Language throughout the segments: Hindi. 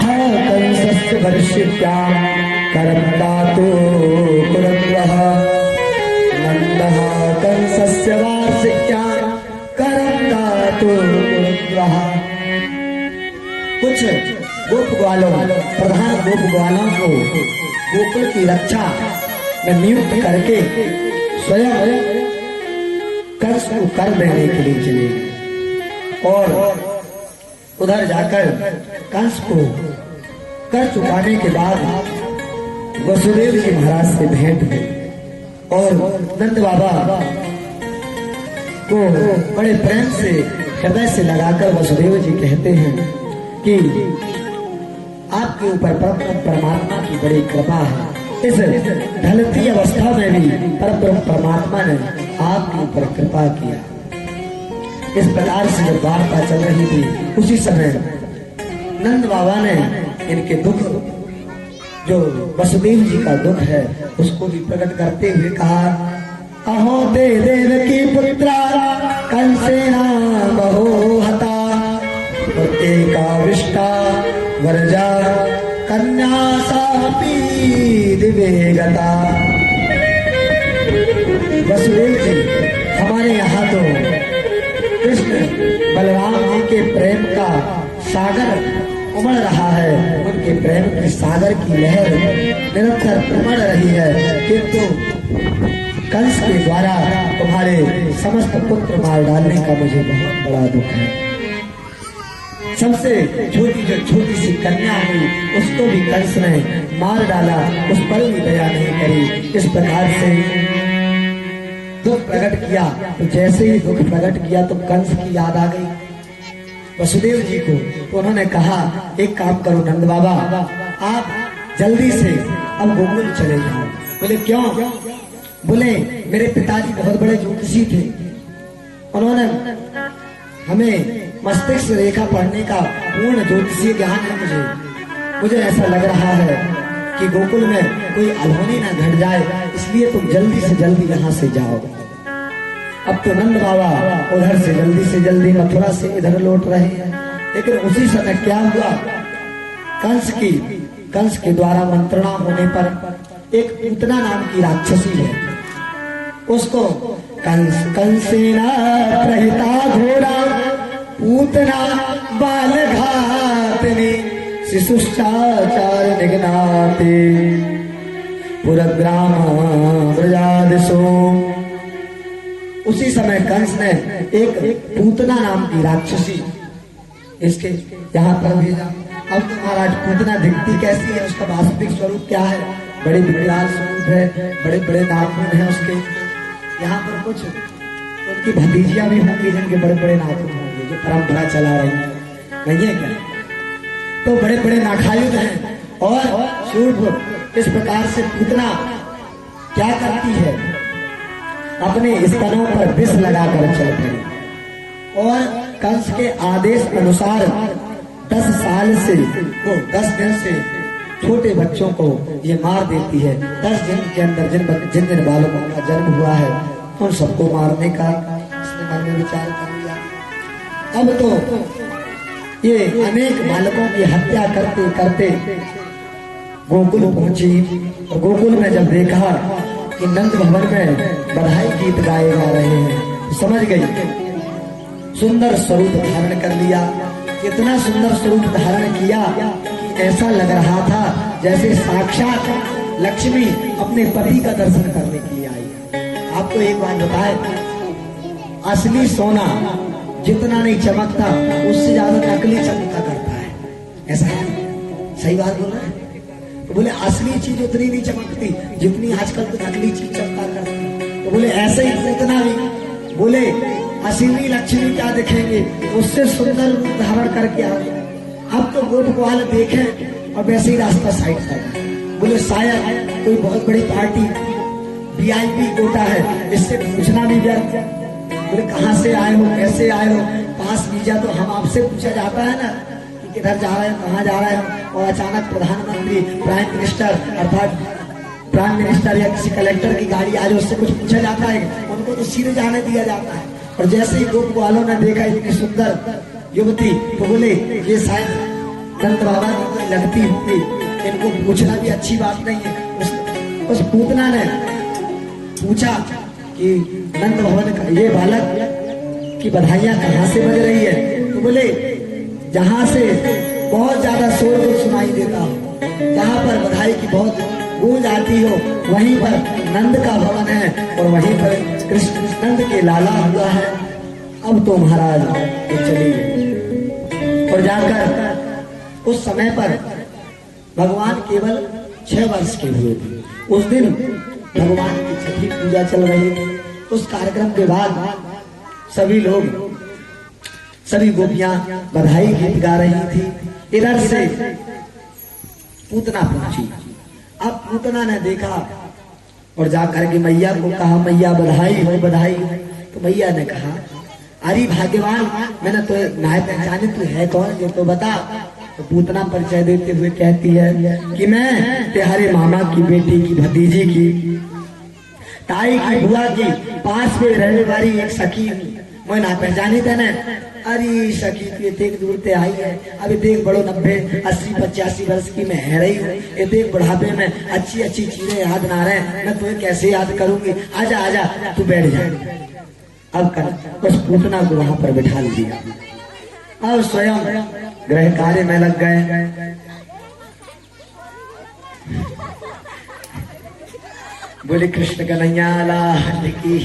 कंसस्य वर्षित्यां करं दातु कुरुद्वः नन्दः कंसस्य वार्षिक्यां करं दातु कुरुद्वः। कुछ गोप ग्वालों, प्रधान गोप ग्वालों को गोकुल की रक्षा में नियुक्त करके स्वयं कंस को कर देने के लिए चले गए और उधर जाकर कंस को कर चुकाने के बाद वसुदेव जी महाराज से भेंट हुई और नंद बाबा को बड़े प्रेम से हृदय से लगाकर वसुदेव जी कहते हैं कि आपके ऊपर परमात्मा की बड़ी कृपा है। इस ढलती अवस्था में भी परम परमात्मा ने आपके ऊपर कृपा किया। इस प्रकार से जब वार्ता चल रही थी उसी समय नंद बाबा ने इनके दुख, जो वसुदेव जी का दुख है, उसको भी प्रकट करते हुए कहा, अहो दे देव की पुत्रा कंसेना बहो हता एकाविष्टा वरजा कन्या सापी दिवेगता। वसुदेव जी, हमारे यहाँ तो कृष्ण बलराम जी के प्रेम का सागर उमड़ रहा है, उनके प्रेम के सागर की लहर निरंतर उमड़ रही है, किंतु कंस के द्वारा तुम्हारे समस्त पुत्र मार डालने का मुझे बहुत बड़ा दुख है। सबसे छोटी सी कन्या हुई, उसको भी कंस ने मार डाला, उस पर भी दया नहीं करी। इस प्रकार से दुख प्रकट किया, तो जैसे ही दुख प्रकट किया तो कंस की याद आ गई वसुदेव जी को। तो उन्होंने कहा, एक काम करो नंद बाबा, आप जल्दी से अब गोकुल चले जाओ। बोले क्यों? बोले मेरे पिताजी बहुत बड़े ज्योतिषी थे, उन्होंने हमें मस्तिष्क रेखा पढ़ने का पूर्ण ज्योतिषीय ज्ञान है। मुझे ऐसा लग रहा है कि गोकुल में कोई अनहोनी ना घट जाए, इसलिए तुम जल्दी से जल्दी यहाँ से जाओ। अब तो नंद बाबा उधर से जल्दी मथुरा से इधर लौट रहे हैं, लेकिन उसी समय क्या हुआ, कंस के द्वारा मंत्रणा होने पर एक पूतना नाम की राक्षसी है, उसको कंसेना प्रहिता घोड़ा पूतना बाल घातनी शिशुश्चाचार निघ्नाते पुरग्राम ब्रजादिशो। उसी समय कंस ने एक पूतना नाम की राक्षसी इसके यहाँ पर भेजा। अब तो महाराज पूतना दिखती कैसी है, उसका वास्तविक स्वरूप क्या है? बड़े विकराल स्वरूप है, बड़े बड़े नाखून हैं उसके। यहाँ पर कुछ उनकी भतीजियां भी होंगी जिनके बड़े बड़े नाखून होंगे, जो परंपरा चला रही है, नहीं है क्या? तो बड़े बड़े नाखायुध हैं और सूर्य इस प्रकार से पूतना क्या करती है, अपने स्तनों पर विष लगाकर चल पड़ी और कंस के आदेश अनुसार 10 साल से वो 10 दिन से छोटे बच्चों को ये मार देती है। 10 दिन के अंदर जिन जिन बालकों का जन्म हुआ है उन सबको मारने का इसने मन में विचार कर लिया। अब तो ये अनेक बालकों की हत्या करते करते गोकुल पहुंची और गोकुल में जब देखा कि नंद भवन में बधाई गीत गाए जा रहे हैं, तो समझ गई, सुंदर स्वरूप धारण कर लिया। इतना सुंदर स्वरूप धारण किया कि ऐसा लग रहा था जैसे साक्षात लक्ष्मी अपने पति का दर्शन करने के लिए आई है। आपको एक बात बताए, असली सोना जितना नहीं चमकता उससे ज्यादा नकली चमका करता है, ऐसा है? सही बात बोल रहे हैं? तो बोले असली चीज उतनी नहीं चमकती जितनी आजकल तो नकली चीज चमका करती है। तो बोले ऐसे ही उतना भी, बोले असली लक्ष्मी क्या दिखेंगे, उससे सुंदर रूप धारण करके आ गए। अब तो गोप ग्वाल देखें और वैसे ही रास्ता साइड कर। बोले शायद कोई बहुत बड़ी पार्टी VIP कोटा है, इससे पूछना भी व्यर्थ। बोले कहाँ से आए हो, कैसे आए हो? पास वीजा तो हम आपसे पूछा जाता है ना कि किधर जा रहे हो, कहाँ जा रहे हो, और अचानक प्रधानमंत्री, प्राइम मिनिस्टर अर्थात प्राइम मिनिस्टर या किसी कलेक्टर की गाड़ी आज उससे कुछ पूछा जाता है, उनको तो सीधे जाने दिया जाता है। और जैसे ही गोप ग्वालों ने देखा इतनी सुंदर युवती, तो बोले ये शायद नंद बाबा की कोई लगती होगी, इनको पूछना भी अच्छी बात नहीं है। उस पूतना ने पूछा कि नंद भवन का ये बालक की बधाइयां कहाँ से बज रही है? तो बोले जहां से बहुत ज्यादा शोर सुनाई देता हो, जहां पर बधाई की बहुत गूंज आती हो, वहीं पर नंद का भवन है और वहीं पर कृष्ण नंद के लाला हुआ है। अब तो महाराज तो चलिए। और जाकर उस समय पर भगवान केवल 6 वर्ष के हुए थे। उस दिन भगवान की छठी पूजा चल रही थी। उस कार्यक्रम के बाद सभी लोग, सभी गोपियां बधाई गीत गा रही थी। इधर से पूतना पहुंची। अब पूतना ने देखा और जाकर के मैया को कहा, मैया बधाई हो, बधाई हो। तो मैया ने कहा, अरे भाग्यवान, मैंने तो ना पहचाने, तू है कौन ये तो बता। तो पूतना परिचय देते हुए कहती है कि मैं तुम्हारे मामा की बेटी की भतीजी की ताई की बुआ की पास में रहने वाली एक सखी हूँ। मैं ना पहचानी था ना। अरे सखी तू देख दूर से आई है, अभी देख बड़ो 90, 80, 85 वर्ष की मैं है रही हूँ। ये देख बुढ़ापे में अच्छी अच्छी चीजें याद ना रहे, मैं तुम्हें कैसे याद करूंगी। आजा आजा तू बैठ जा। अब कर उस पूतना को वहां पर बिठा दिया और स्वयं गृह कार्य में लग गए। बोले कृष्ण कन्हैया लाल की।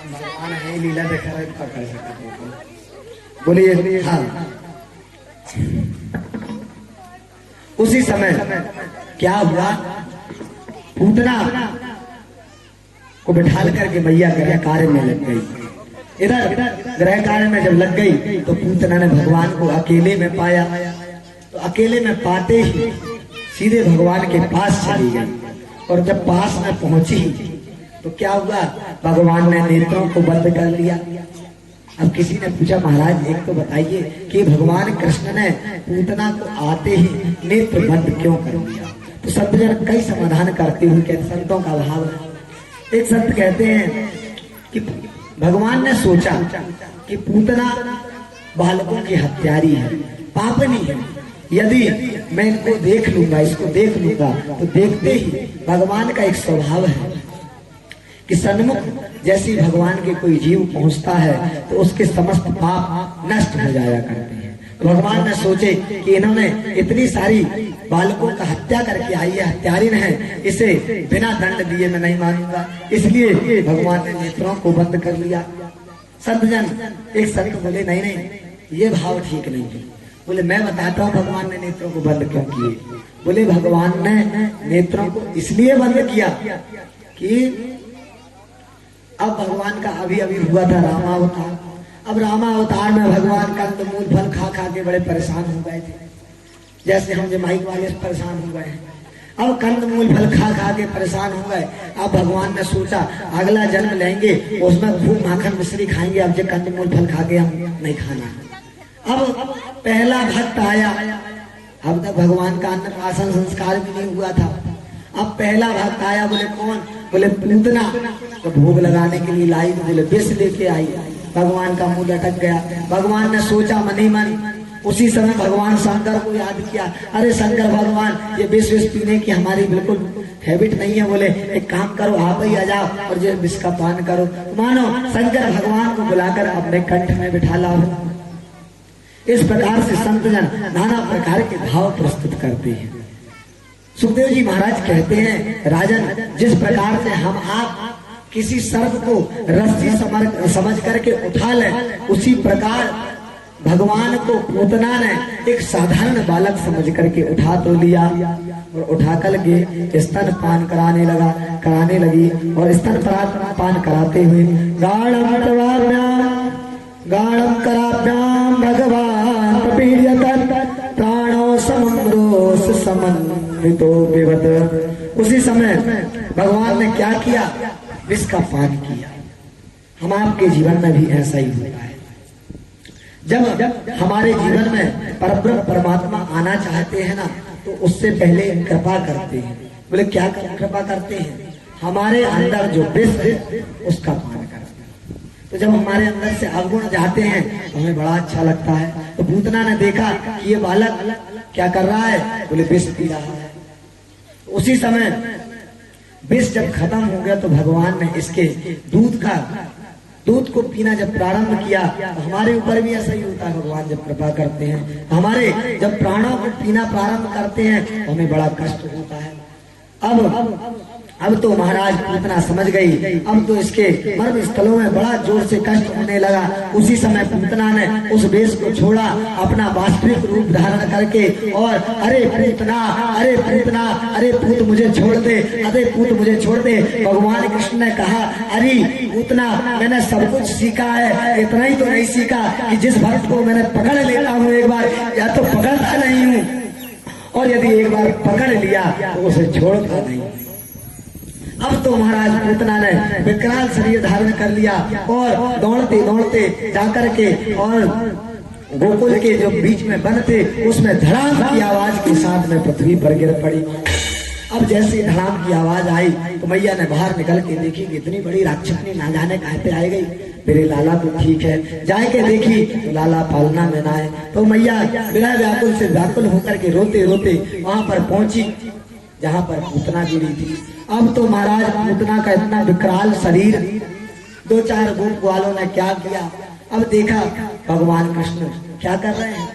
भगवान है लीला दिखा रहे पकड़ सकते। बोलिए हाँ। उसी समय क्या हुआ, पूतना को बिठाल करके मैया गृह कार्य में लग गई। इधर गृह कार्य में जब लग गई तो पूतना ने भगवान को अकेले में पाया। तो अकेले में पाते ही सीधे भगवान के पास चली गई। और जब पास में पहुंची तो क्या हुआ, भगवान ने नेत्रों को बंद कर लिया। अब किसी ने पूछा, महाराज एक तो बताइए कि भगवान कृष्ण ने पूतना को आते ही नेत्र बंद क्यों कर दिया? तो संत जन कई समाधान करते हुए कहते, संतों का भाव है। एक संत कहते हैं कि भगवान ने सोचा कि पूतना बालकों की हत्यारी है, पापनी है। यदि मैं इनको देख लूंगा, इसको देख लूंगा, तो देखते ही भगवान का एक स्वभाव है कि सन्मुख जैसी भगवान के कोई जीव पहुंचता है तो उसके समस्त पाप नष्ट हो जाया करते हैं। तो भगवान ने सोचे कि इन्होंने इतनी सारी बालकों का हत्या करके आई है, हत्यारिन है, इसे बिना दंड दिए मैं नहीं मानूंगा। इसलिए भगवान ने नेत्रों को बंद कर लिया। संत जन एक संत बोले, नहीं नहीं ये भाव ठीक नहीं है। बोले मैं बताता हूँ भगवान ने नेत्रों को बंद क्यों किए। बोले भगवान ने नेत्रों को इसलिए बंद किया कि अब भगवान का अभी अभी हुआ था रामावतार। अब रामावतार में भगवान कंद मूल फल खा खा के बड़े परेशान हो गए थे, जैसे हम माइक वाले परेशान हो गए हैं। अब कंद मूल फल खा खा के परेशान हो गए। अब भगवान ने सोचा अगला जन्म लेंगे, उसमें खूब माखन मिश्री खाएंगे। अब जो कंद मूल फल खा के हम नहीं खाना। अब पहला भक्त आया। अब तक भगवान का अन्नप्राशन संस्कार भी नहीं हुआ था। अब पहला भक्त आया। बोले कौन? बोले पूतना। तो भोग लगाने के लिए लाई। बोले विष लेके आई। भगवान का मुंह लटक गया। भगवान ने सोचा मन ही मन। उसी समय भगवान शंकर को याद किया। अरे शंकर भगवान, ये विष पीने की हमारी बिल्कुल हैबिट नहीं है। बोले एक काम करो, आप ही आ जाओ और ये विष का पान करो। मानो शंकर भगवान को बुलाकर अपने कंठ में बिठा लाओ। इस प्रकार से संत जन नाना प्रकार के भाव प्रस्तुत करते हैं। सुखदेव जी महाराज कहते हैं, राजन जिस प्रकार से हम आप किसी सर्प को रस्सी समझ करके उठा लें, उसी प्रकार भगवान को पूतना ने एक साधारण बालक समझ करके उठा तो लिया और उठा करके स्तन पान कराने लगी। और स्तन पान कराते हुए गाढ़म कराभ्याम भगवान प्राणो समरोस समन्वितो विवद। उसी समय भगवान ने क्या किया? विष का पान किया। हम आपके जीवन में भी ऐसा ही होता है। जब हमारे जीवन में परब्रह्म परमात्मा आना चाहते हैं ना, तो उससे पहले कृपा करते हैं। बोले क्या कृपा करते हैं? हमारे अंदर जो विष है उसका पान करते हैं। तो जब हमारे अंदर से अवगुण जाते हैं तो हमें बड़ा अच्छा लगता है। तो पूतना ने देखा कि ये बालक क्या कर रहा है, बोले विष पी रहा है। उसी समय विष जब खत्म हो गया तो भगवान ने इसके दूध को पीना जब प्रारंभ किया तो हमारे ऊपर भी ऐसा ही होता है। भगवान जब कृपा करते हैं, हमारे जब प्राणों को पीना प्रारंभ करते हैं तो हमें बड़ा कष्ट होता है। अब तो महाराज पूतना समझ गई, अब तो इसके मर्म स्थलों में बड़ा जोर से कष्ट होने लगा। उसी समय पूतना ने उस वेश को छोड़ा, अपना वास्तविक रूप धारण करके, और अरे पूतना, अरे पूतना, अरे पूत मुझे छोड़ दे, अरे पूत मुझे छोड़ दे। भगवान कृष्ण ने कहा, अरे पूतना, मैंने सब कुछ सीखा है, इतना ही तो नहीं सीखा कि जिस भक्त को मैंने पकड़ लेता हूँ एक बार, या तो पकड़ता नहीं हूँ, और यदि एक बार पकड़ लिया तो उसे छोड़ता नहीं। अब तो महाराज पूतना ने विकराल शरीर धारण कर लिया और दौड़ते दौड़ते जाकर के और गोकुल के जो बीच में वन थे उसमें धड़ाम की आवाज के साथ में पृथ्वी पर गिर पड़ी। अब जैसे धड़ाम की आवाज आई तो मैया ने बाहर निकल के देखी कि इतनी बड़ी राक्षसनी ना जाने कहाँ पे आई गई। मेरे लाला तो ठीक है, जाए के देखी तो लाला पालना में ना है। तो मैया बिना व्याकुल से व्याकुल होकर के रोते रोते वहां पर पहुंची जहां पर पूतना गिरी थी। अब तो महाराज पूतना का इतना विकराल शरीर, 2-4 गोप ग्वालों ने क्या किया। अब देखा भगवान कृष्ण क्या कर रहे हैं,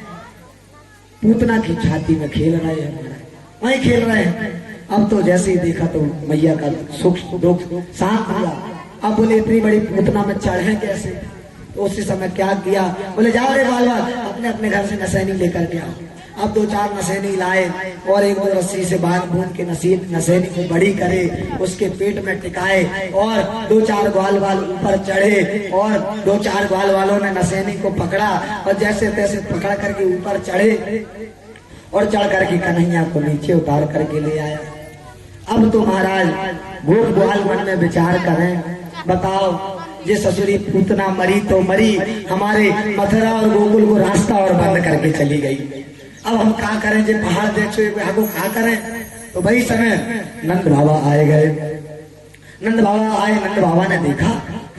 पूतना की छाती में खेल रहे हैं, वहीं खेल रहे हैं। अब तो जैसे ही देखा तो मैया का सुख दुख साथ हुआ। अब बोले इतनी बड़ी पूतना में चढ़े कैसे। तो उसी समय क्या किया, बोले जाओ रे बाल अपने अपने घर से नसैनी लेकर के आओ। अब 2-4 नसैनी लाए और 1-2 रस्सी से बांध बूंद के नसैनी को बड़ी करे, उसके पेट में टिकाए, और 2-4 ग्वाल वाल ऊपर चढ़े, और 2-4 ग्वाल वालों ने नसैनी को पकड़ा और जैसे तैसे पकड़ करके ऊपर चढ़े और चढ़ करके कन्हैया को नीचे उतार करके ले आया। अब तो महाराज गोप ग्वाल मन में विचार करें, बताओ ये ससुरी पूतना मरी तो मरी, हमारे मथुरा और गोकुल को रास्ता और बंद करके चली गई। अब हम क्या करें, जो पहाड़ देखो हमको क्या करें। तो वही समय नंद बाबा आए गए। नंद बाबा आए, नंद बाबा ने देखा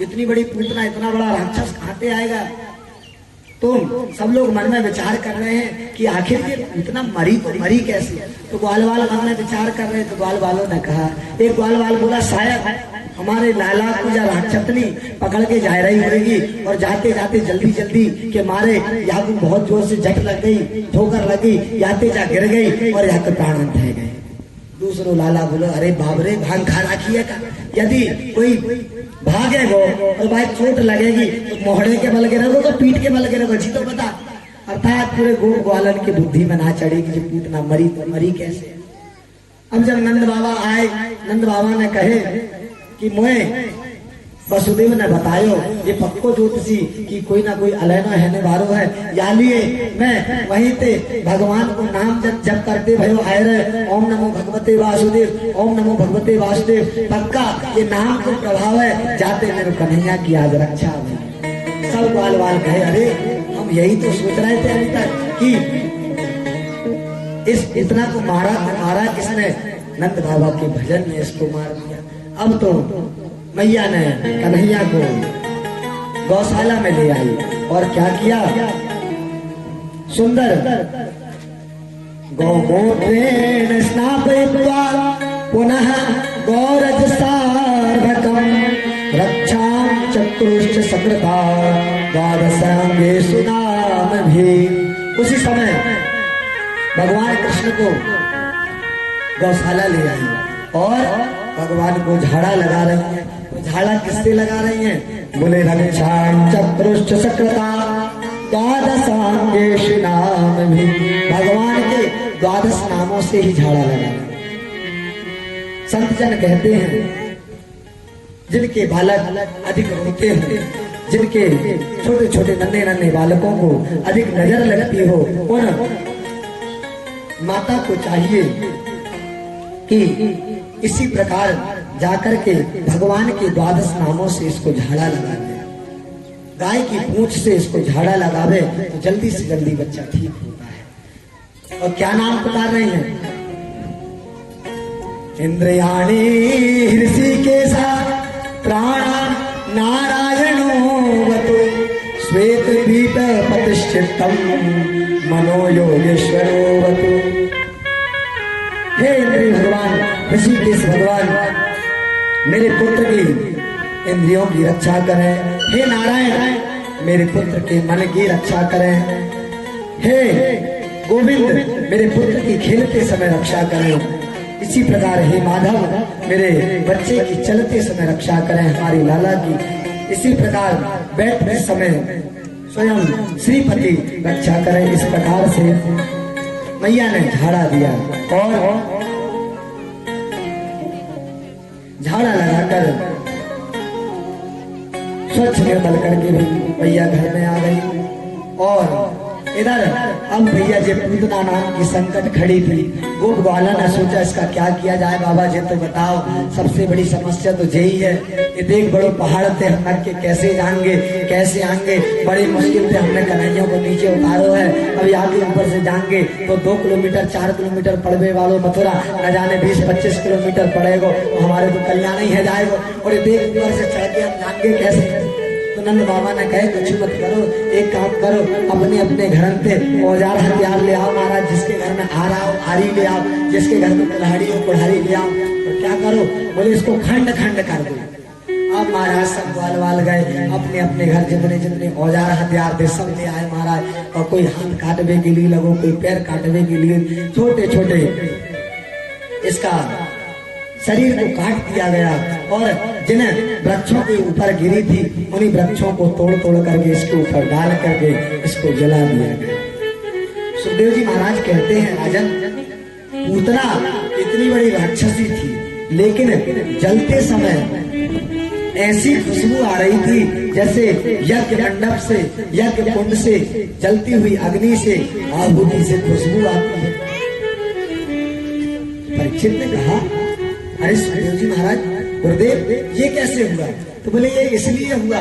इतनी बड़ी पूतना, इतना बड़ा राक्षस खाते आएगा। तो सब लोग मन में विचार कर रहे हैं कि आखिर ये पूतना मरी तो मरी कैसे। तो ग्वाल वाल मन में विचार कर रहे। तो ग्वाल वालों ने कहा, एक ग्वाल वाल बोला शायद हमारे लाला को या राक्षसनी पकड़ के जा रही होगी और जाते जाते जल्दी जल्दी के मारे या को बहुत जोर से झट लग गई, ठोकर लगी, याते जा गिर गई और या तो प्राण रह गए। दूसरो लाला बोलो, अरे बाबरे भांग खा रखी है का, यदि कोई भागेगो और भाई चोट लगेगी तो मोहड़े के बल गिरेगो तो पीठ के बल गिरेगो, जी तो बता। अर्थात पूरे गोप ग्वालन की बुद्धि में ना चढ़ेगी जो पूतना मरी तो मरी कैसे। अब जब नंद बाबा आए, नंद बाबा ने कहे कि मोए वसुदेव ने बतायो ये पक्को ज्योतिषी कि कोई ना कोई अलैना है वारो है, या लिए मैं वहीं ते भगवान को नाम जब करते भयो आए रहे, ओम नमो भगवते वासुदेव, ओम नमो भगवते वासुदेव। पक्का ये नाम को प्रभाव है, जाते मेरे कन्हैया की आज रक्षा हुई। सब बाल बाल कहे, अरे हम यही तो सोच रहे थे अभी तक कि इस इतना को मारा किसने, नंद बाबा के भजन में इसको मार दिया। अब तो मैया ने कन्हैया को गौशाला में ले आई और क्या किया, सुंदर गौमूत्रेण स्नापयित्वा पुनः गौरज सार्धकं रक्षां चक्रुश्च सकृता द्वादशांगेषु नामभिः। उसी समय भगवान कृष्ण को गौशाला ले आई और भगवान को झाड़ा लगा रही है। तो झाड़ा किससे लगा रही हैं, बोले रक्षां चक्रुश्च सकृता द्वादशांगेषु नामभिः। भगवान के 12 नामों से ही झाड़ा लगा। संत जन कहते हैं जिनके बालक अधिक रोते हो, जिनके छोटे छोटे नन्हे नन्हे बालकों को अधिक नजर लगती हो, उन माता को चाहिए कि इसी प्रकार जाकर के भगवान के 12 नामों से इसको झाड़ा लगा दे। गाय की पूंछ से इसको झाड़ा लगावे तो जल्दी से जल्दी बच्चा ठीक होता है। और क्या नाम पुकार रहे हैं, इंद्रयाणी ऋषिकेशा प्राण नारायणो चित्तम मनो योगेश्वरोवतु। हे इंद्रिय भगवान ऋषिकेश भगवान, मेरे पुत्र की इंद्रियों की रक्षा करें। हे नारायण, मेरे पुत्र के मन की रक्षा करें। हे गोविंद, मेरे पुत्र की खेलते समय रक्षा करें। इसी प्रकार हे माधव, मेरे बच्चे की चलते समय रक्षा करें, हमारी लाला की। इसी प्रकार बैठते समय स्वयं श्रीपति रक्षा करें। इस प्रकार से मैया ने झाड़ा दिया और झाड़ा लगाकर स्वच्छ निर्मल करके भी मैया घर में आ गई। और इधर अब भैया जी पूतना नाम की संकट खड़ी थी। गोप ग्वाला ने सोचा इसका क्या किया जाए। बाबा जी तो बताओ, सबसे बड़ी समस्या तो यही है। ये देख बड़ो पहाड़ थे, हम के कैसे जाएंगे, कैसे आएंगे, बड़ी मुश्किल से हमने कन्हैया को नीचे उतारो है। अब आगे ऊपर से जाएंगे तो 2 किलोमीटर 4 किलोमीटर पड़वे वालों मथुरा, न जाने 20-25 किलोमीटर पड़ेगा, हमारे तो कल्याण ही है जाएगा। और ये देख ऊपर से चढ़ के हम जाएंगे कैसे। तो नंद बाबा ने कहे कुछ मत करो, एक काम करो, अपने अपने घर से औजार हथियार ले आओ महाराज। जिसके घर में आ रहा हो आरी ले आओ, जिसके घर में कुल्हाड़ी हो कुल्हाड़ी ले आओ। तो क्या करो, बोले इसको खंड खंड कर दो। अब महाराज सब ग्वाल वाल गए, अपने अपने घर जितने जितने औजार हथियार थे सब ले आए महाराज। और कोई हाथ काटने के लिए लगो, कोई पैर काटने के लिए, छोटे छोटे इसका शरीर को काट दिया गया। और जिन्हें वृक्षों के ऊपर गिरी थी उन्हीं वृक्षों को तोड़ तोड़ करके इसके ऊपर डाल करके इसको जला दिया गया। सुखदेव जी महाराज कहते हैं, राजन पूतना इतनी बड़ी राक्षसी थी, लेकिन जलते समय ऐसी खुशबू आ रही थी जैसे यज्ञ मंडप से, यज्ञ कुंड से जलती हुई अग्नि से आहुति से खुशबू आती है। परीक्षित ने कहा, अरे सुखदेव जी महाराज, गुरुदेव ये कैसे हुआ? तो बोले ये इसलिए हुआ,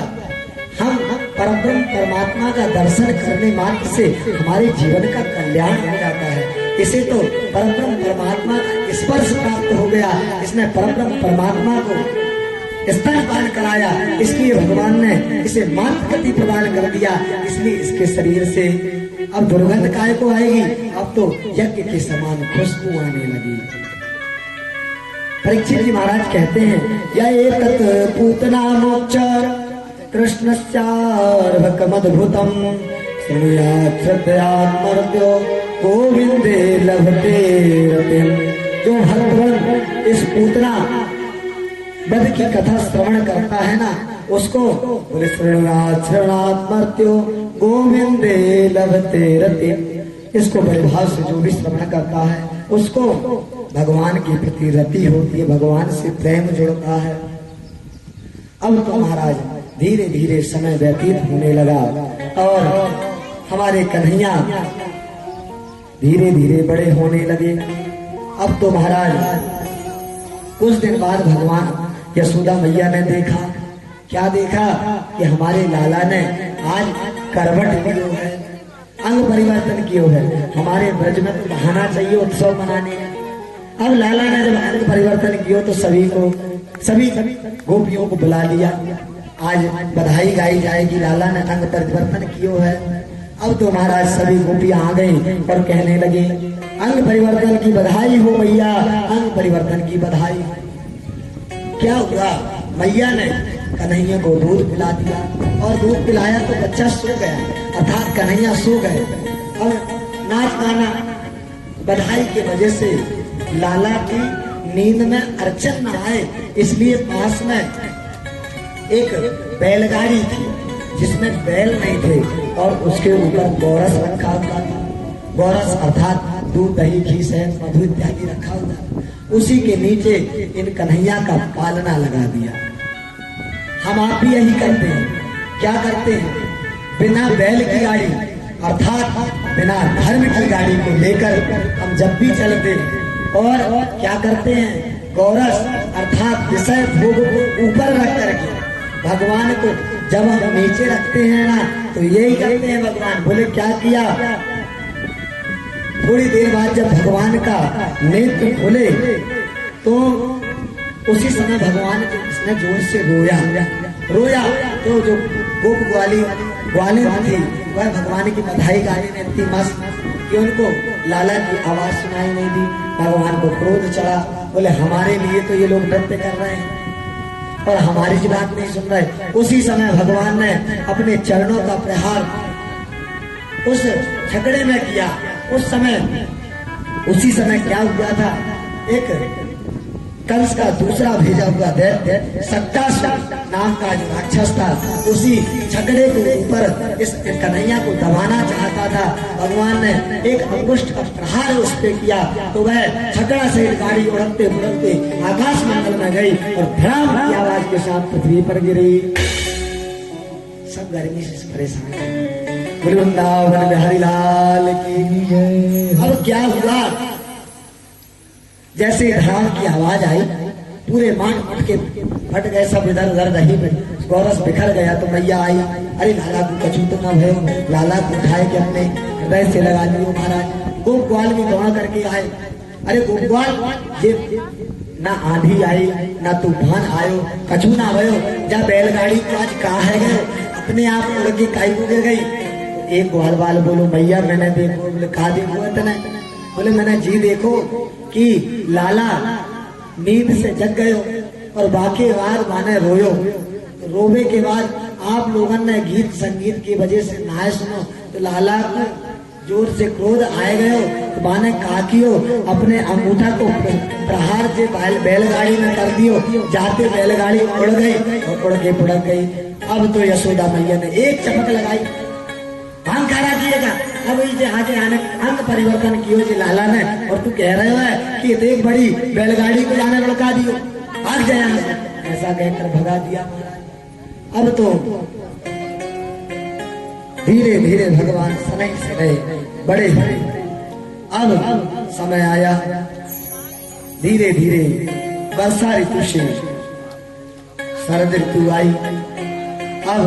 हम परब्रह्म परमात्मा का दर्शन करने मात्र से हमारे जीवन का कल्याण हो जाता है। इसे तो परब्रह्म परमात्मा का स्पर्श प्राप्त हो गया, इसने परब्रह्म परमात्मा को स्तनपान कराया, इसलिए भगवान ने इसे मात्र गति प्रदान कर दिया। इसलिए इसके शरीर से अब दुर्गंध काय को आएगी, अब तो यज्ञ के समान खुशबू आने लगी। परीक्षित जी महाराज कहते हैं, यह एक पूतना मोक्ष कृष्णश्चार्भकमद्भुतम् शृणुयात् श्रद्धयात्मर्त्यो गोविंदे लभते रतिम्। जो भक्तगण इस पूतना वध की कथा श्रवण करता है ना, उसको बोले शृणुयात् श्रवणात्मर्त्यो गोविंदे लभते रतिम्। इसको परिभाव से जो भी श्रवण करता है उसको भगवान की प्रति रति होती है, भगवान से प्रेम जुड़ता है। अब तो महाराज धीरे धीरे समय व्यतीत होने लगा और हमारे कन्हैया धीरे धीरे बड़े होने लगे। अब तो महाराज कुछ दिन बाद भगवान यशोदा मैया ने देखा, क्या देखा कि हमारे लाला ने आज करवट कियो है, अंग परिवर्तन कियो है। हमारे ब्रज में तो बहाना चाहिए उत्सव मनाने का। अब लाला ने जब अंग परिवर्तन किया तो सभी गोपियों को बुला लिया, आज बधाई गाई जाएगी, लाला ने अंग परिवर्तन किया है। अब तो महाराज सभी गोपियां आ गई और कहने लगे, अंग परिवर्तन की बधाई हो मैया, अंग परिवर्तन की बधाई। क्या हुआ, मैया ने कन्हैया को दूध पिला दिया और दूध पिलाया तो बच्चा सो गया, अर्थात कन्हैया सो गए। और नाच गाना बधाई की वजह से लाला की नींद में अड़चन न आए, इसलिए पास में एक बैलगाड़ी थी जिसमें बैल नहीं थे और उसके ऊपर गोरस रखा हुआ था। गोरस अर्थात दूध दही घी शहद मधु इत्यादि रखा हुआ, उसी के नीचे इन कन्हैया का पालना लगा दिया। हम आप भी यही करते हैं, क्या करते हैं, बिना बैल की गाड़ी अर्थात बिना धर्म की गाड़ी को लेकर हम जब भी चलते हैं और क्या करते हैं, गोरस अर्थात विषय भोग को ऊपर रख करके भगवान को जब हम नीचे रखते हैं ना, तो यही करते हैं। भगवान बोले क्या किया, थोड़ी देर बाद जब भगवान का नेत्र खुले तो उसी समय भगवान ने जोर से रोया तो जो गोप ग्वाली ग्वालिन थी, वह भगवान की बधाई गाने में इतनी मस्त कि उनको लाला की आवाज सुनाई नहीं दी। भगवान को क्रोध चढ़ा, बोले हमारे लिए तो ये लोग नृत्य कर रहे हैं और हमारी जी बात नहीं सुन रहे। उसी समय भगवान ने अपने चरणों का प्रहार उस झगड़े में किया। उसी समय क्या हुआ था, एक कंस का दूसरा भेजा हुआ दैत्य सक्टासुर नाम का जो राक्षस था, उसी झगड़े के ऊपर इस कन्हैया को दबाना चाहता था। भगवान ने एक अंगुष्ठ का प्रहार उस पे किया तो वह झगड़ा सहित गाड़ी उड़ते उड़ते आकाश मंडल में गई और धड़ाम की आवाज के साथ पृथ्वी पर गिरी। सब गर्मी से परेशान। वृंदावन बिहारी लाल की जय। अब क्या हुआ, जैसे धड़ाम की आवाज आई, पूरे मान उठ के फट गए सब इधर उधर, दही में गौरस बिखर गया। तो मैया आई, अरे लाला को कछू तो ना भयो, लाला को उठाए के अपने हृदय से लगा दियो महाराज। गोप ग्वाल भी दौड़ा करके आए। अरे गोप ग्वाल, ये ना आंधी आई ना तूफान आयो, कछू ना भयो, जब बैलगाड़ी को आज कहा है गए, अपने आप उड़ के काई उड़ गई। एक ग्वाल वाल बोलो मैया मैंने देखो, बोले कहा देखो इतने, बोले मैंने जी देखो कि लाला नींद से जग गयो और बाकी बाद माने रोयो। रोवे के बाद आप लोगों ने गीत संगीत की वजह से ना सुनो तो लाला को जोर से क्रोध आए गयो तो माने काकियो अपने अंगूठा को प्रहार से बैलगाड़ी में कर दियो। जाते बैलगाड़ी उड़ गई और उड़ के पुड़क गई। अब तो यशोदा मैया ने एक चपक लगाई, भांग खड़ा किएगा। अब इसे आगे आने अंग परिवर्तन कियो जी लाला ने, और तू कह रहे हो कि देख बड़ी बैलगाड़ी को जाने लड़का दियो, भाग जाए यहाँ से, ऐसा कहकर भगा दिया। अब तो धीरे धीरे भगवान समय से गए बड़े हुए। अब समय आया, धीरे धीरे वर्षा ऋतु से शरद ऋतु आई। अब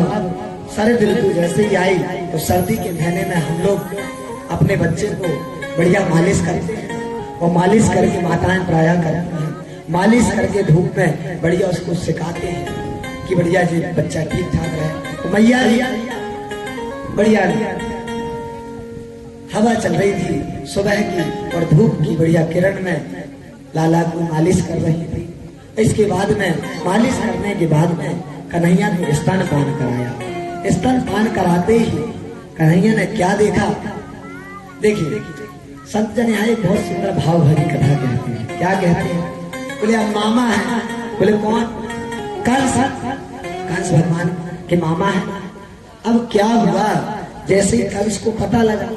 शरद ऋतु जैसे ही आई तो सर्दी के महीने में हम लोग अपने बच्चे को बढ़िया मालिश करते हैं और मालिश करके माताएं प्रायः करती हैं। मालिश करके धूप में बढ़िया उसको सिखाते हैं कि बढ़िया जी बच्चा ठीक ठाक रहे। तो मैया बढ़िया हवा चल रही थी सुबह की और धूप की बढ़िया किरण में लाला को मालिश कर रही थी। इसके बाद में मालिश करने के बाद में कन्हैया को स्तनपान कराया। स्तनपान कराते ही कन्हैया ने क्या देखा, देखिए संत जन यहाँ एक बहुत सुंदर भाव भरी कथा कहते हैं। क्या कहते हैं, बोले अब मामा है। बोले कौन? कंस। कंस भगवान के मामा है। अब क्या हुआ, जैसे ही कंस को पता लगा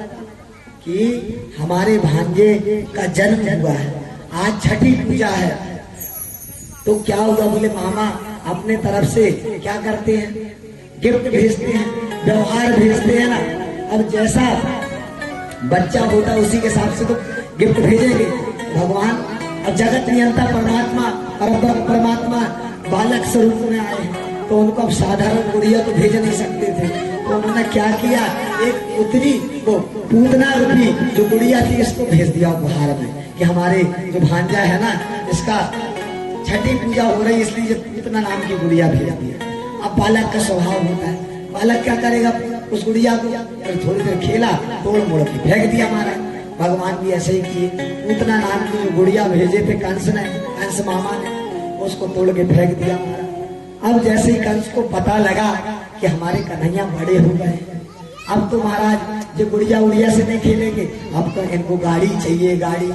कि हमारे भांजे का जन्म हुआ है, आज छठी पूजा है, तो क्या हुआ, बोले मामा अपने तरफ से क्या करते हैं, गिफ्ट भेजते हैं, व्यवहार भेजते हैं ना। अब जैसा बच्चा होता उसी के हिसाब से तो गिफ्ट भेजेंगे भगवान। अब जगत नियंता परमात्मा परमात्मा बालक स्वरूप में आए हैं तो उनको अब साधारण गुड़िया तो भेज नहीं सकते थे। तो उन्होंने क्या किया, एक उतरी वो पूतना रूपी जो गुड़िया थी इसको भेज दिया उपहार में कि हमारे जो भांजा है ना इसका छठी पूजा हो रही इसलिए पूतना नाम की गुड़िया भेज दिया। अब बालक का स्वभाव होता है, बालक क्या करेगा, उस गुड़िया को थोड़ी देर खेला तोड़ मोड़ के फेंक दिया महाराज। भगवान भी ऐसे ही किए, पूतना नाम की जो गुड़िया भेजे थे कंस ने, कंस मामा ने, उसको तोड़ के फेंक दिया महाराज। अब जैसे ही कंस को पता लगा कि हमारे कन्हैया बड़े हो गए, अब तो महाराज जो गुड़िया उड़िया से नहीं खेलेंगे, अब तो इनको गाड़ी चाहिए, गाड़ी।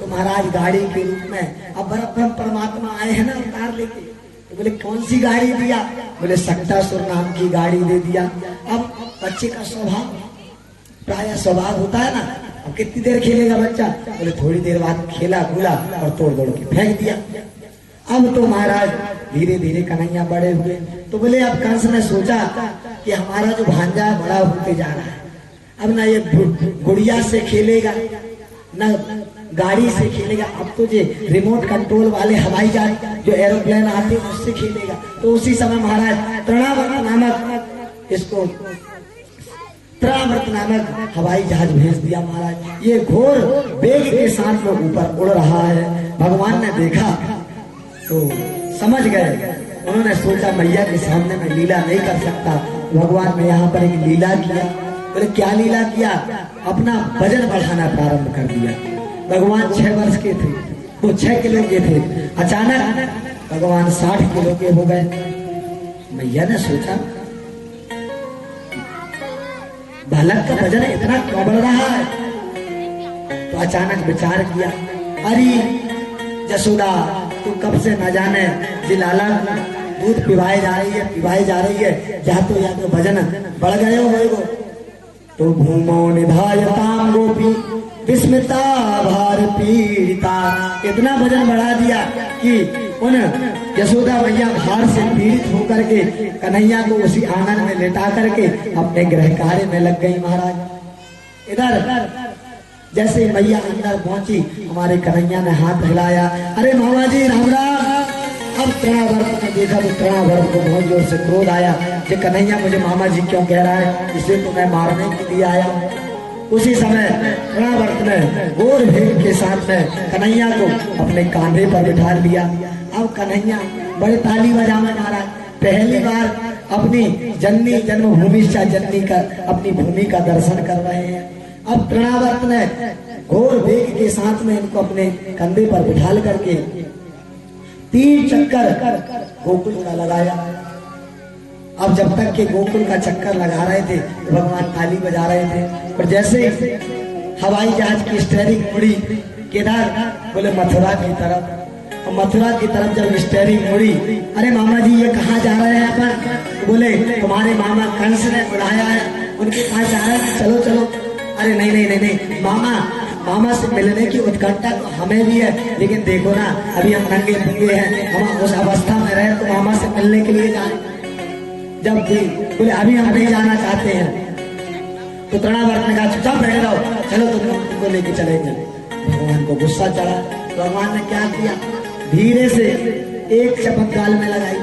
तो महाराज गाड़ी के रूप में अब ब्रह्म परमात्मा आए हैं ना उतार लेके। तो बोले कौन सी गाड़ी दिया, बोले सक्टासुर नाम की गाड़ी दे दिया। अब बच्चे का स्वभाव प्राय स्वभाव होता है ना, अब कितनी देर खेलेगा बच्चा, बोले थोड़ी देर बाद खेला कूला और तोड़ तोड़ के फेंक दिया। अब तो महाराज धीरे धीरे कन्हैया बड़े हुए, तो बोले अब कंस ने सोचा कि हमारा जो भांजा बड़ा होते जा रहा है, अब ना ये गुड़िया से खेलेगा ना गाड़ी से खेलेगा, अब तो जो रिमोट कंट्रोल वाले हवाई जहाज जो एरोप्लेन आते हैं उससे खेलेगा। तो उसी समय महाराज तृणावर्त नामक इसको तृणावर्त नामक हवाई जहाज भेज दिया महाराज। ये घोर वेग के साथ में ऊपर उड़ रहा है। भगवान ने देखा तो समझ गए, उन्होंने सोचा मैया के सामने में लीला नहीं कर सकता, भगवान ने यहाँ पर एक लीला किया। बोले क्या लीला किया? अपना वजन बढ़ाना प्रारंभ कर दिया। भगवान 6 वर्ष के थे, वो 6 किलो के थे। अचानक भगवान 60 किलो के हो गए। मैया ने सोचा बालक का वजन इतना क्यों बढ़ रहा है? तो अचानक विचार किया, अरे जसोदा तू कब से न जाने जिलाला दूध पिवाए जा रही है, या तो वजन बढ़ गए हो। तो भूमो निधायताम गोपी विस्मिता भार पीड़िता, इतना वजन बढ़ा दिया कि उन यशोदा मैया भार से पीड़ित होकर के कन्हैया को उसी आंगन में लेटा करके अपने गृह कार्य में लग गई। महाराज इधर जैसे मैया अंदर पहुंची, हमारे कन्हैया ने हाथ हिलाया, अरे मामा जी राम राम। अब तृणावर्त ने देखा तो तृणावर्त को बहुत जोर से क्रोध आया कि कन्हैया मुझे मामा जी क्यों कह रहा है, इसे तो मैं मारने के लिए आया। उसी समय तृणावर्त ने घोर भेद के साथ में कन्हैया को अपने कांधे पर बिठा लिया। अब कन्हैया बड़े ताली बजावे महाराज, पहली बार अपनी जननी जन्मभूमि जननी का अपनी भूमि का दर्शन कर रहे हैं। अब तृणावर्त ने घोर वेग के साथ में इनको अपने कंधे पर बिठा करके 3 चक्कर गोकुल का लगाया। अब जब तक के गोकुल का चक्कर लगा रहे थे भगवान ताली बजा रहे थे, और जैसे हवाई जहाज की स्टीयरिंग मुड़ी केदार बोले मथुरा की तरफ, और मथुरा की तरफ जब स्टीयरिंग मुड़ी, अरे मामा जी ये कहाँ जा रहे हैं अपन? बोले तुम्हारे मामा कंस ने बुलाया है, उनके पास जा रहे हैं, चलो चलो। अरे नहीं मामा से मिलने की उत्कंठा तो हमें भी है, लेकिन देखो ना अभी हम नंगे पुंगे हैं, हम उस अवस्था में रहे तो मामा से मिलने के लिए जाए। जब भी बोले अभी हम नहीं जाना चाहते हैं, तो तृणावर्त ने कहा चुपचाप बैठ जाओ, चलो तुमको लेके चलेंगे। भगवान को गुस्सा चढ़ा, भगवान ने क्या किया, धीरे से एक चपक गाल में लगाई।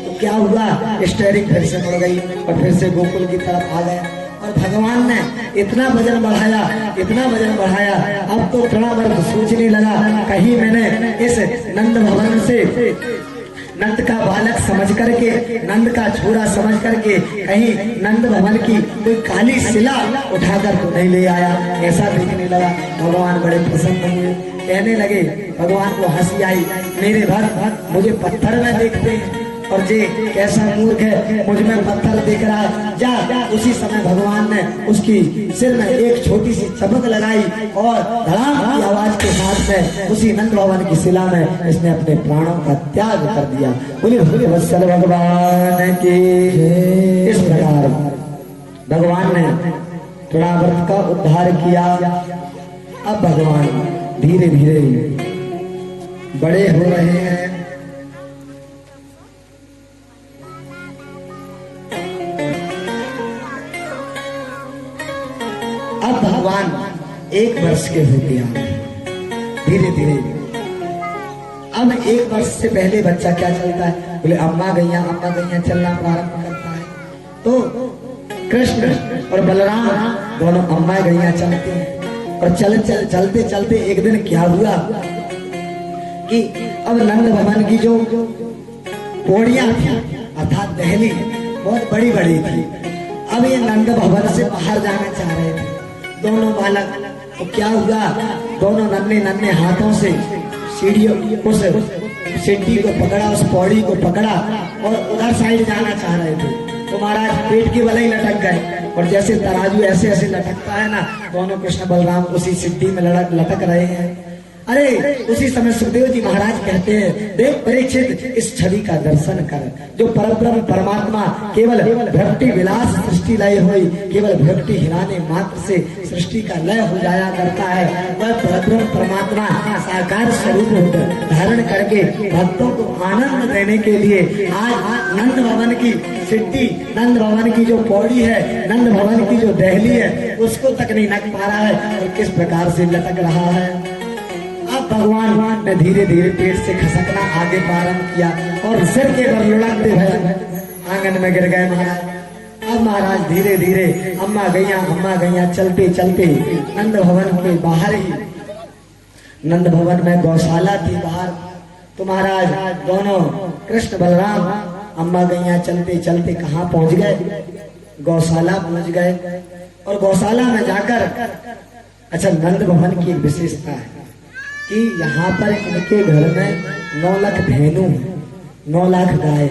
तो क्या हुआ, स्टीयरिंग फिर से मुड़ गई और फिर से गोकुल की तरफ आ गया। और भगवान ने इतना वजन बढ़ाया, अब तो तृणावर्त सोचने लगा कहीं मैंने इस नंद भवन से नंद का बालक समझ करके, नंद का छोरा समझ करके कहीं नंद भवन की कोई काली शिला उठाकर तो नहीं ले आया। ऐसा देखने लगा। भगवान बड़े प्रसन्न हुए, कहने लगे, भगवान को हंसी आई, मेरे भक्त मुझे पत्थर में देखते हैं और जे कैसा मूर्ख है मुझ में पत्थर देख रहा है, जा। उसी समय भगवान ने उसकी सिर में एक छोटी सी चमक लगाई और धड़ाम की आवाज के साथ में उसी नंद भवन की शिला में इसने अपने प्राणों का त्याग कर दिया। बोले भोले वत्सल भगवान की। इस प्रकार भगवान ने तृणावर्त का उद्धार किया। अब भगवान धीरे धीरे बड़े हो रहे हैं। अब भगवान 1 वर्ष के होते हैं धीरे धीरे। अब 1 वर्ष से पहले बच्चा क्या चलता है, बोले अम्मा गैया चलना प्रारंभ करता है। तो कृष्ण और बलराम दोनों अम्मा गैया चलते हैं और चलते चलते एक दिन क्या हुआ कि अब नंद भवन की जो पौड़ियां थी अर्थात दहली बहुत बड़ी बड़ी थी। अब ये नंद भवन से बाहर जाना चाह रहे थे दोनों बालक। तो क्या हुआ, दोनों नन्हे हाथों से सीढ़ियों उस सीढ़ी को पकड़ा, उस पौड़ी को पकड़ा और उधर साइड जाना चाह रहे थे। तो महाराज पेट के बल ही लटक गए और जैसे तराजू ऐसे ऐसे लटकता है ना, दोनों कृष्ण बलराम उसी सीढ़ी में लटक रहे हैं। अरे उसी समय सुखदेव जी महाराज कहते हैं, देख परीक्षित इस छवि का दर्शन कर, जो परब्रह्म परमात्मा केवल भक्ति विलास सृष्टि लय हुई, केवल भक्ति हिलाने मात्र से सृष्टि का लय हो जाया करता है। वह परब्रह्म परमात्मा साकार स्वरूप धारण करके भक्तों को आनंद देने के लिए आज नंद भवन की सिद्धि, नंद भवन की जो पौड़ी है, नंद भवन की जो दहली है, उसको तक नहीं नक पा रहा है और किस प्रकार से लटक रहा है। अब भगवान ने धीरे धीरे पेट से खसकना आगे प्रारंभ किया और सिर के पर लुढ़कते हुए आंगन में गिर गए महाराज। अब महाराज धीरे धीरे अम्मा गैया चलते चलते नंद भवन के बाहर ही, नंद भवन में गौशाला थी बाहर। तो महाराज दोनों कृष्ण बलराम अम्मा गैया चलते चलते कहाँ पहुंच गए? गौशाला पहुंच गए। और गौशाला में जाकर, अच्छा, नंद भवन की एक विशेषता है कि यहाँ पर इनके घर में 9 लाख धेनु, 9 लाख गाय,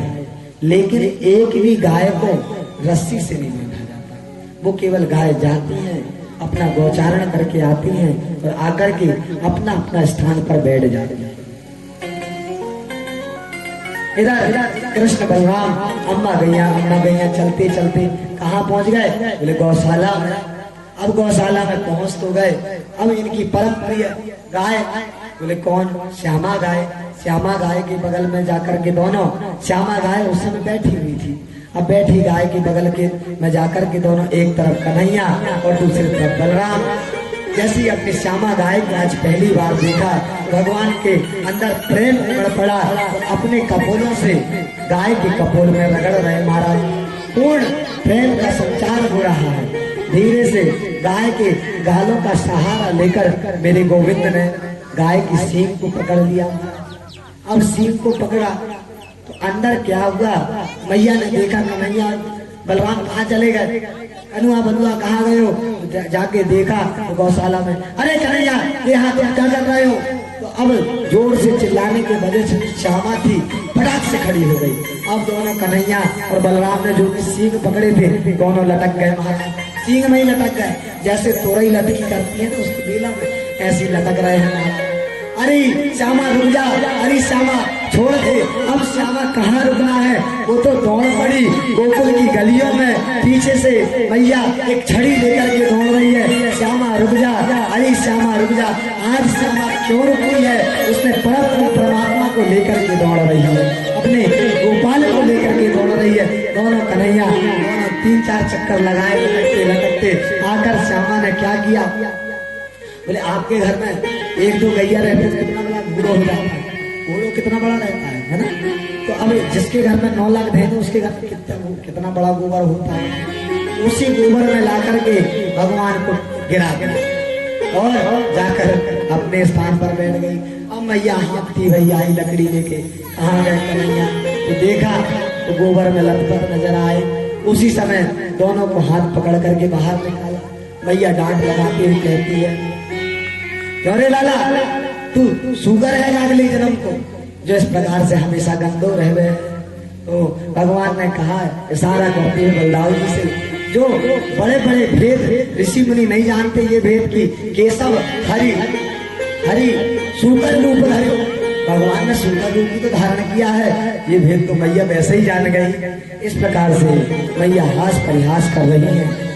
लेकिन एक भी गाय को रस्सी से नहीं बांधा जाता। वो केवल गाय जाती हैं, अपना गौचारण करके आती हैं और आकर के अपना अपना स्थान पर बैठ जाती हैं। इधर कृष्ण बलराम अम्मा गैया चलते चलते कहाँ पहुंच गए? बोले गौशाला में। अब गौशाला में पहुंच तो गए। अब इनकी परम प्रिय गाय, बोले कौन? श्यामा गाय। श्यामा गाय के बगल में जाकर के दोनों, श्यामा गाय उस समय बैठी हुई थी। अब बैठी गाय के बगल के में जाकर के दोनों, एक तरफ कन्हैया और दूसरी तरफ बलराम। जैसी अपनी श्यामा गाय को आज पहली बार देखा, भगवान के अंदर प्रेम उमड़ पड़ा। अपने कपोलों से गाय के कपोल में रगड़ रहे महाराज। पूर्ण प्रेम का संचार हो रहा है। धीरे से गाय के गालों का सहारा लेकर मेरे गोविंद ने गाय की सींग को पकड़ लिया। अब सींग को पकड़ा तो अंदर क्या हुआ? मैया ने देखा कन्हैया बलराम कहाँ चले गए, अनुआ बनुआ कहाँ गए हो? जाके देखा तो गौशाला में। अरे कन्हैया, ये हाथ क्या कर रहे हो? तो अब जोर से चिल्लाने के वजह से श्यामा थी फटाक से खड़ी हो गई। अब दोनों कन्हैया और बलराम ने जो सींग पकड़े थे, दोनों लटक गए महाराज। सींग में ही लटक गए, जैसे तोरई लटकी करती है ना उसकी बेला में, ऐसी लटक रहे हैं। अरे श्यामा रुक जा, अरे श्यामा छोड़ दे। अब श्यामा कहाँ रुकना है? वो तो दौड़ पड़ी गोकुल की गलियों में। पीछे से मैया एक छड़ी लेकर के दौड़ रही है। श्यामा रुक जा, अरे श्यामा रुक जा। आज श्यामा क्यों रुकी है? उसने परमात्मा को लेकर के दौड़ रही है, अपने गोपाल को लेकर के दौड़ रही है। दोनों कन्हैया दोनों 3-4 चक्कर लगाए, लटकते लटकते आकर श्यामा ने क्या किया? बोले आपके घर में 1-2 गैया रहते तो कितना बड़ा घोड़ो हो जाता है, घोड़ो कितना बड़ा रहता है ना? तो अब जिसके घर में 9 लाख धेनु, उसके घर में कितना बड़ा गोबर होता है। उसी गोबर में ला करके भगवान को गिरा और जाकर अपने स्थान पर बैठ गई। अब मैया हाँपती भई आई लकड़ी लेके, कहाँ गए कन्हैया? तो देखा तो गोबर में लटपट नजर आए। उसी समय दोनों को हाथ पकड़ करके बाहर निकाला। मैया डांट लगाती हुई कहती है, अरे लाला, तू सुगर है अगले जन्म को, जो इस प्रकार से हमेशा गंदो रह गए। तो भगवान ने कहा इशारा करते हुए बलदाऊ जी से, जो बड़े बड़े भेद ऋषि मुनि नहीं जानते, ये भेद की केशव हरि हरि सुकर रूप हरि, भगवान ने सुकर रूप तो धारण किया है। ये भेद तो मैया वैसे ही जान गई। इस प्रकार से मैया हास परिहास कर रही है।